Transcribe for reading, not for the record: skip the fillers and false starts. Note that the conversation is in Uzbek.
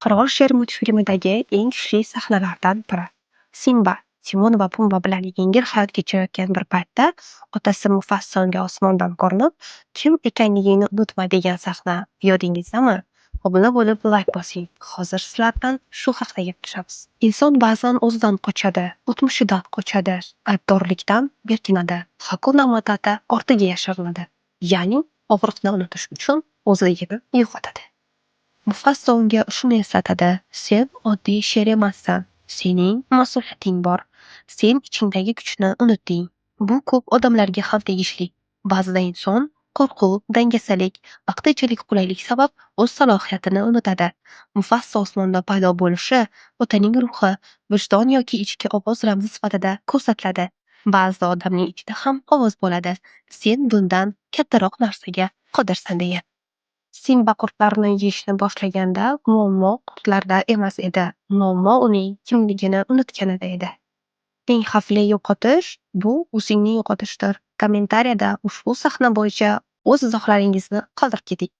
Qirol sher multfilmidagi eng kuchli sahnalardan biri. Simba Timon va Pumba bilan yengil hayot kechirayotgan bir paytda otasi Mufassonga osmondan ko'rinib, kim ekanligingni unutma degan sahna yodingizdami? Obuna bo'lib layk bosing. Hozir sizlardan shu haqda gaplashamiz. Inson ba'zan o'zidan qochadi, o'tmishidan qochadi, aybdorlikdan berkinadi, Hakuna Matata ortiga yashirinadi. Ya'ni og'riqni unutish uchun o'zligini yo'qotadi. Mufasso unga shuni eslatadi: sen oddiy sher emassan, sening mas'uliyating bor, sen ichingdagi kuchni unutding. Bu ko'p odamlarga ham tegishli. Ba'zida inson qo'rquv, dangasalik, vaqtinchalik qulaylik sabab o'z salohiyatini unutadi. Mufasso osmonda paydo bo'lishi otaning ruhi, vijdon yoki ichki ovoz ramzi sifatida ko'rsatiladi. Ba'zida odamning ichida ham ovoz bo'ladi: sen bundan kattaroq narsaga qodirsan degan. Simba qurtlarni yeyishni boshlaganda muammo qurtlarda emas edi. Muammo uning kimligini unutganida edi. Eng xavfli yo'qotish bu o'zingni yo'qotishdir. Kommentariyada ushbu sahna bo'yicha o'z izohlaringizni qoldirib keting.